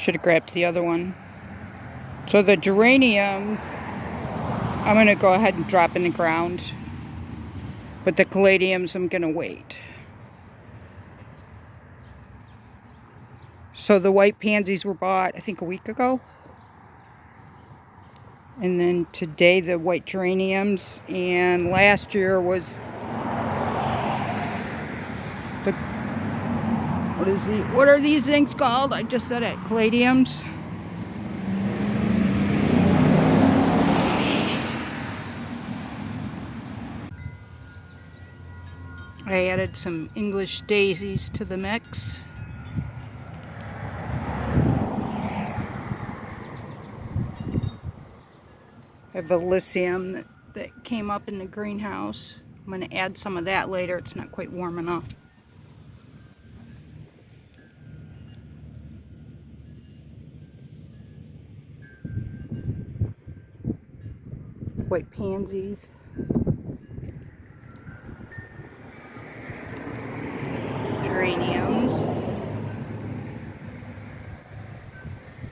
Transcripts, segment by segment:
Should have grabbed the other one. So the geraniums, I'm going to go ahead and drop in the ground. But the caladiums, I'm going to wait. So the white pansies were bought, I think, a week ago. And then today the white geraniums. And last year was the, what are these things called? I just said it, caladiums. I added some English daisies to the mix. I have Elysium that came up in the greenhouse. I'm going to add some of that later. It's not quite warm enough. White pansies. Geraniums.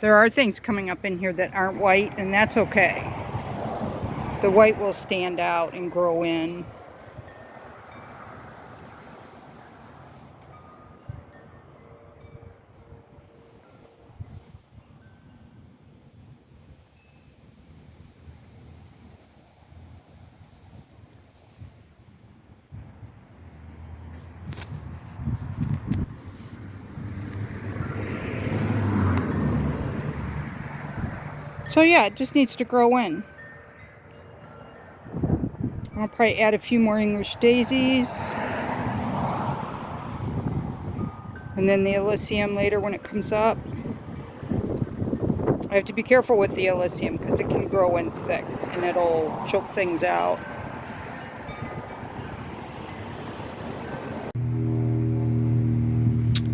There are things coming up in here that aren't white, and that's okay. The white will stand out and grow in. So yeah, it just needs to grow in. I'll probably add a few more English daisies. And then the Elysium later when it comes up. I have to be careful with the Elysium because it can grow in thick and it'll choke things out.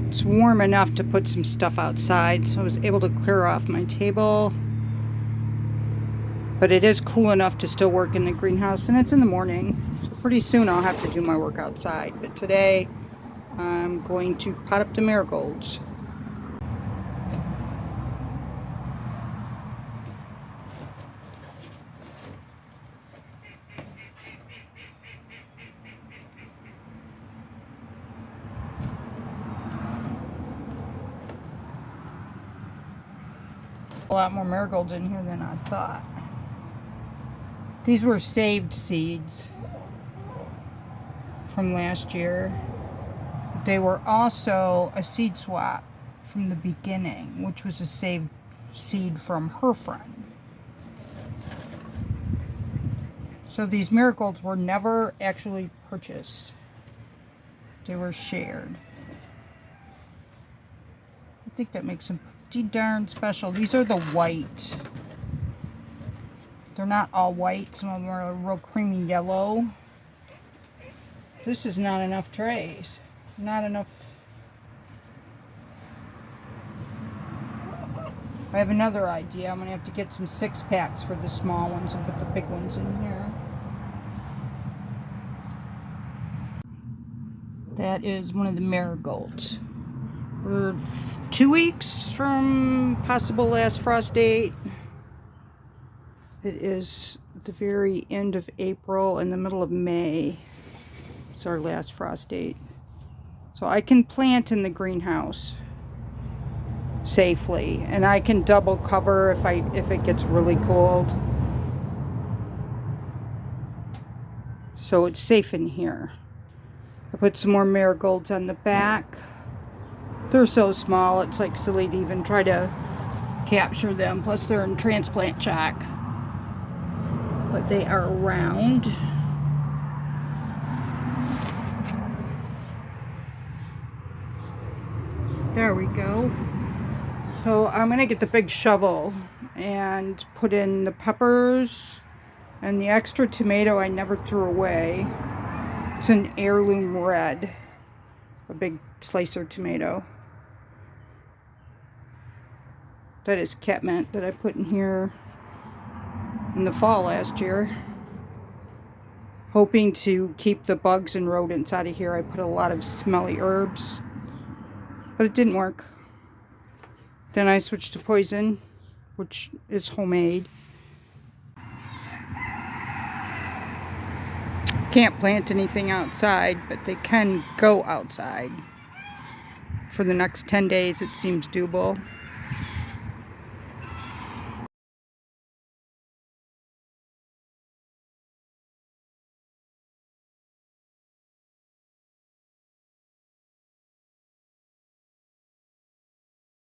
It's warm enough to put some stuff outside, so I was able to clear off my table. But it is cool enough to still work in the greenhouse, and it's in the morning. So pretty soon I'll have to do my work outside. But today I'm going to pot up the marigolds. A lot more marigolds in here than I thought. These were saved seeds from last year. They were also a seed swap from the beginning, which was a saved seed from her friend. So these marigolds were never actually purchased. They were shared. I think that makes them pretty darn special. These are the white. They're not all white. Some of them are a real creamy yellow. This is not enough trays. Not enough. I have another idea. I'm going to have to get some 6-packs for the small ones and put the big ones in here. That is one of the marigolds. We're 2 weeks from possible last frost date. It is the very end of April and the middle of May. It's our last frost date. So I can plant in the greenhouse safely, and I can double cover if it gets really cold. So it's safe in here. I put some more marigolds on the back. They're so small, it's like silly to even try to capture them. Plus they're in transplant shock. But they are round. There we go. So I'm going to get the big shovel and put in the peppers and the extra tomato I never threw away. It's an heirloom red. A big slicer tomato. That is catmint that I put in here in the fall last year, hoping to keep the bugs and rodents out of here. I put a lot of smelly herbs, but it didn't work. Then I switched to poison, which is homemade. Can't plant anything outside, but they can go outside. For the next 10 days, it seems doable.